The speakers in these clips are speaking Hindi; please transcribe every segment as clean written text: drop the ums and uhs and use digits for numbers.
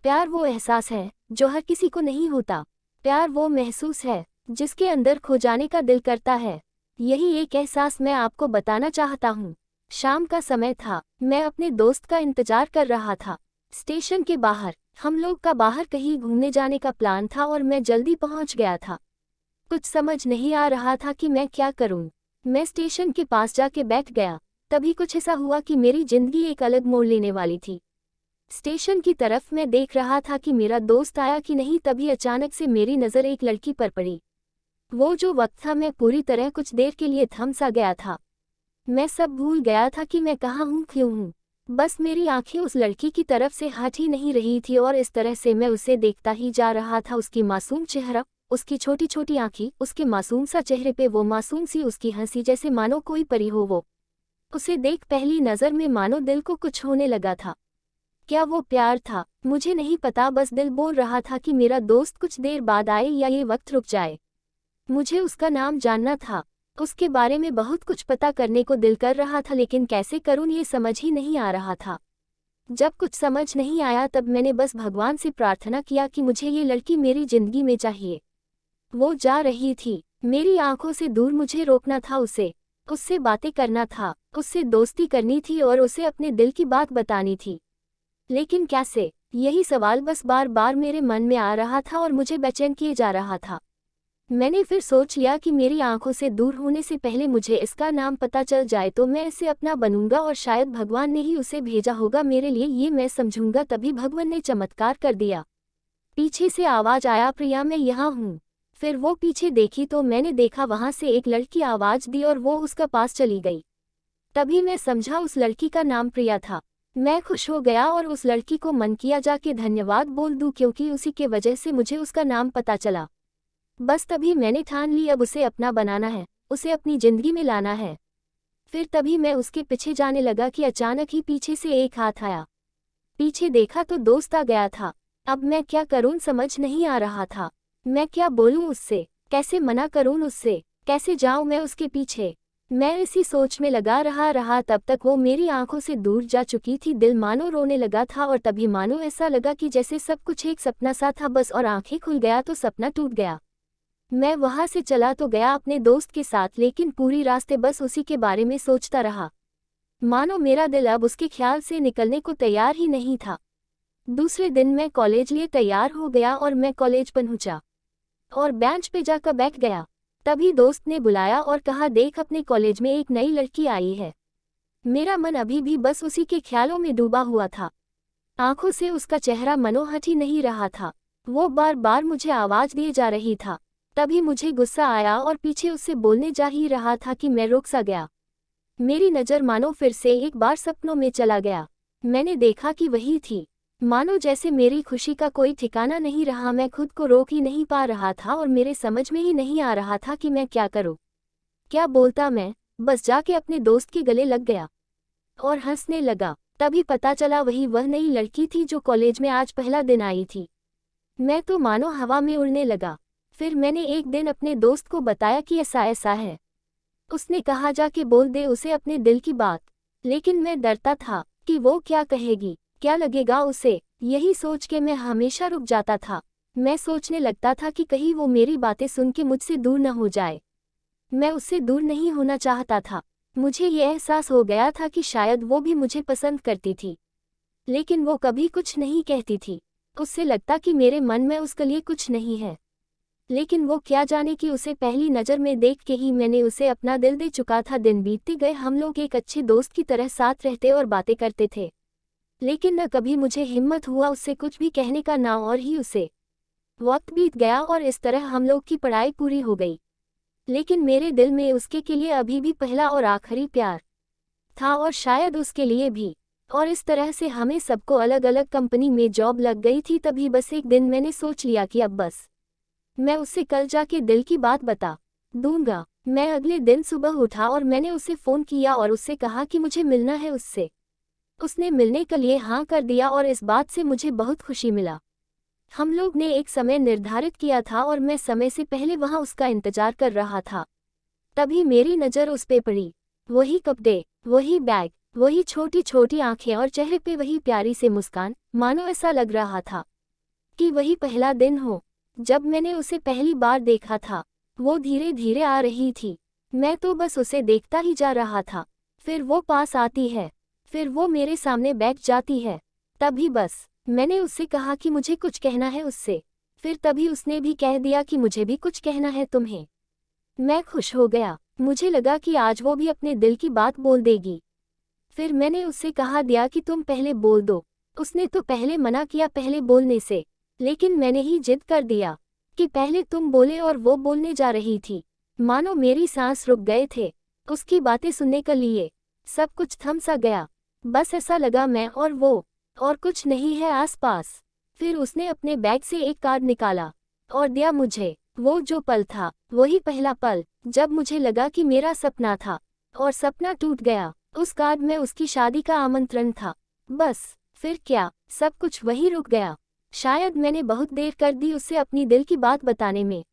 प्यार वो एहसास है जो हर किसी को नहीं होता। प्यार वो महसूस है जिसके अंदर खो जाने का दिल करता है। यही एक एहसास मैं आपको बताना चाहता हूँ। शाम का समय था, मैं अपने दोस्त का इंतजार कर रहा था। स्टेशन के बाहर हम लोग का बाहर कहीं घूमने जाने का प्लान था और मैं जल्दी पहुंच गया था। कुछ समझ नहीं आ रहा था कि मैं क्या करूं। मैं स्टेशन के पास जाके बैठ गया। तभी कुछ ऐसा हुआ कि मेरी जिंदगी एक अलग मोड़ लेने वाली थी। स्टेशन की तरफ मैं देख रहा था कि मेरा दोस्त आया कि नहीं, तभी अचानक से मेरी नज़र एक लड़की पर पड़ी। वो जो वक्त था, मैं पूरी तरह कुछ देर के लिए थम सा गया था। मैं सब भूल गया था कि मैं कहाँ हूँ, क्यों हूँ। बस मेरी आंखें उस लड़की की तरफ से हट ही नहीं रही थी और इस तरह से मैं उसे देखता ही जा रहा था। उसकी मासूम चेहरा, उसकी छोटी छोटी आंखें, उसके मासूम सा चेहरे पे वो मासूम सी उसकी हंसी, जैसे मानो कोई परी हो वो। उसे देख पहली नज़र में मानो दिल को कुछ होने लगा था। क्या वो प्यार था? मुझे नहीं पता, बस दिल बोल रहा था कि मेरा दोस्त कुछ देर बाद आए या ये वक्त रुक जाए। मुझे उसका नाम जानना था, उसके बारे में बहुत कुछ पता करने को दिल कर रहा था, लेकिन कैसे करूं ये समझ ही नहीं आ रहा था। जब कुछ समझ नहीं आया तब मैंने बस भगवान से प्रार्थना किया कि मुझे ये लड़की मेरी जिंदगी में चाहिए। वो जा रही थी, मेरी आंखों से दूर, मुझे रोकना था उसे। उससे बातें करना था, उससे दोस्ती करनी थी और उसे अपने दिल की बात बतानी थी। लेकिन कैसे? यही सवाल बस बार बार मेरे मन में आ रहा था और मुझे बेचैन किए जा रहा था। मैंने फिर सोच लिया कि मेरी आंखों से दूर होने से पहले मुझे इसका नाम पता चल जाए तो मैं इसे अपना बनूंगा और शायद भगवान ने ही उसे भेजा होगा मेरे लिए, ये मैं समझूंगा। तभी भगवान ने चमत्कार कर दिया। पीछे से आवाज आया, प्रिया मैं यहाँ हूँ। फिर वो पीछे देखी तो मैंने देखा वहां से एक लड़की आवाज दी और वो उसका पास चली गई। तभी मैं समझा उस लड़की का नाम प्रिया था। मैं खुश हो गया और उस लड़की को मन किया जाके धन्यवाद बोल दूं, क्योंकि उसी के वजह से मुझे उसका नाम पता चला। बस तभी मैंने ठान ली अब उसे अपना बनाना है, उसे अपनी जिंदगी में लाना है। फिर तभी मैं उसके पीछे जाने लगा कि अचानक ही पीछे से एक हाथ आया। पीछे देखा तो दोस्त आ गया था। अब मैं क्या करूं समझ नहीं आ रहा था। मैं क्या बोलूं उससे, कैसे मना करूं उससे, कैसे जाऊं मैं उसके पीछे। मैं इसी सोच में लगा रहा तब तक वो मेरी आंखों से दूर जा चुकी थी। दिल मानो रोने लगा था और तभी मानो ऐसा लगा कि जैसे सब कुछ एक सपना सा था बस, और आंखें खुल गया तो सपना टूट गया। मैं वहां से चला तो गया अपने दोस्त के साथ, लेकिन पूरी रास्ते बस उसी के बारे में सोचता रहा। मानो मेरा दिल अब उसके ख्याल से निकलने को तैयार ही नहीं था। दूसरे दिन मैं कॉलेज लिए तैयार हो गया और मैं कॉलेज पहुंचा और बेंच पे जाकर बैठ गया। तभी दोस्त ने बुलाया और कहा, देख अपने कॉलेज में एक नई लड़की आई है। मेरा मन अभी भी बस उसी के ख्यालों में डूबा हुआ था। आंखों से उसका चेहरा मनोहट ही नहीं रहा था। वो बार बार मुझे आवाज दिए जा रही था। तभी मुझे गुस्सा आया और पीछे उससे बोलने जा ही रहा था कि मैं रुक सा गया। मेरी नज़र मानो फिर से एक बार सपनों में चला गया। मैंने देखा कि वही थी। मानो जैसे मेरी खुशी का कोई ठिकाना नहीं रहा। मैं खुद को रोक ही नहीं पा रहा था और मेरे समझ में ही नहीं आ रहा था कि मैं क्या करूं, क्या बोलता। मैं बस जाके अपने दोस्त के गले लग गया और हंसने लगा। तभी पता चला वह नई लड़की थी जो कॉलेज में आज पहला दिन आई थी। मैं तो मानो हवा में उड़ने लगा। फिर मैंने एक दिन अपने दोस्त को बताया कि ऐसा ऐसा है। उसने कहा, जाके बोल दे उसे अपने दिल की बात। लेकिन मैं डरता था कि वो क्या कहेगी, क्या लगेगा उसे। यही सोच के मैं हमेशा रुक जाता था। मैं सोचने लगता था कि कहीं वो मेरी बातें सुन के मुझसे दूर न हो जाए। मैं उससे दूर नहीं होना चाहता था। मुझे ये एहसास हो गया था कि शायद वो भी मुझे पसंद करती थी, लेकिन वो कभी कुछ नहीं कहती थी। उससे लगता कि मेरे मन में उसके लिए कुछ नहीं है, लेकिन वो क्या जाने कि उसे पहली नज़र में देख के ही मैंने उसे अपना दिल दे चुका था। दिन बीतते गए, हम लोग एक अच्छे दोस्त की तरह साथ रहते और बातें करते थे, लेकिन न कभी मुझे हिम्मत हुआ उससे कुछ भी कहने का, ना और ही उसे। वक्त बीत गया और इस तरह हम लोग की पढ़ाई पूरी हो गई, लेकिन मेरे दिल में उसके के लिए अभी भी पहला और आखिरी प्यार था और शायद उसके लिए भी। और इस तरह से हमें सबको अलग अलग कंपनी में जॉब लग गई थी। तभी बस एक दिन मैंने सोच लिया कि अब बस मैं उससे कल जाके दिल की बात बता दूंगा। मैं अगले दिन सुबह उठा और मैंने उसे फ़ोन किया और उससे कहा कि मुझे मिलना है उससे। उसने मिलने के लिए हाँ कर दिया और इस बात से मुझे बहुत खुशी मिला। हम लोग ने एक समय निर्धारित किया था और मैं समय से पहले वहाँ उसका इंतजार कर रहा था। तभी मेरी नज़र उस पे पड़ी। वही कपड़े, वही बैग, वही छोटी छोटी आंखें और चेहरे पे वही प्यारी से मुस्कान, मानो ऐसा लग रहा था कि वही पहला दिन हो जब मैंने उसे पहली बार देखा था। वो धीरे धीरे आ रही थी, मैं तो बस उसे देखता ही जा रहा था। फिर वो पास आती है, फिर वो मेरे सामने बैठ जाती है। तभी बस मैंने उससे कहा कि मुझे कुछ कहना है उससे। फिर तभी उसने भी कह दिया कि मुझे भी कुछ कहना है तुम्हें। मैं खुश हो गया, मुझे लगा कि आज वो भी अपने दिल की बात बोल देगी। फिर मैंने उससे कहा दिया कि तुम पहले बोल दो। उसने तो पहले मना किया पहले बोलने से, लेकिन मैंने ही जिद कर दिया कि पहले तुम बोले और वो बोलने जा रही थी। मानो मेरी सांस रुक गए थे उसकी बातें सुनने के लिए। सब कुछ थम सा गया, बस ऐसा लगा मैं और वो, और कुछ नहीं है आसपास। फिर उसने अपने बैग से एक कार्ड निकाला और दिया मुझे। वो जो पल था वही पहला पल जब मुझे लगा कि मेरा सपना था और सपना टूट गया। उस कार्ड में उसकी शादी का आमंत्रण था। बस फिर क्या, सब कुछ वहीं रुक गया। शायद मैंने बहुत देर कर दी उससे अपनी दिल की बात बताने में,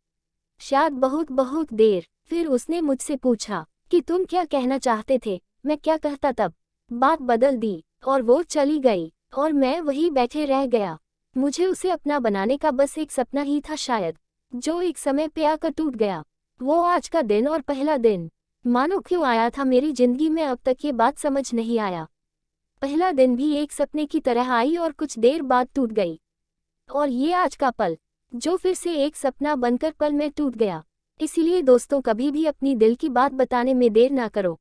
शायद बहुत बहुत देर। फिर उसने मुझसे पूछा कि तुम क्या कहना चाहते थे। मैं क्या कहता, तब बात बदल दी और वो चली गई और मैं वहीं बैठे रह गया। मुझे उसे अपना बनाने का बस एक सपना ही था शायद, जो एक समय पे आकर टूट गया। वो आज का दिन और पहला दिन मानो क्यों आया था मेरी जिंदगी में, अब तक ये बात समझ नहीं आया। पहला दिन भी एक सपने की तरह आई और कुछ देर बाद टूट गई, और ये आज का पल जो फिर से एक सपना बनकर पल में टूट गया। इसीलिए दोस्तों, कभी भी अपनी दिल की बात बताने में देर ना करो,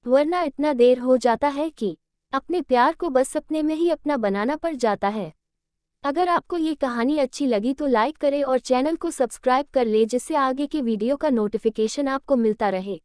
वरना इतना देर हो जाता है कि अपने प्यार को बस सपने में ही अपना बनाना पड़ जाता है। अगर आपको ये कहानी अच्छी लगी तो लाइक करें और चैनल को सब्सक्राइब कर ले, जिससे आगे के वीडियो का नोटिफिकेशन आपको मिलता रहे।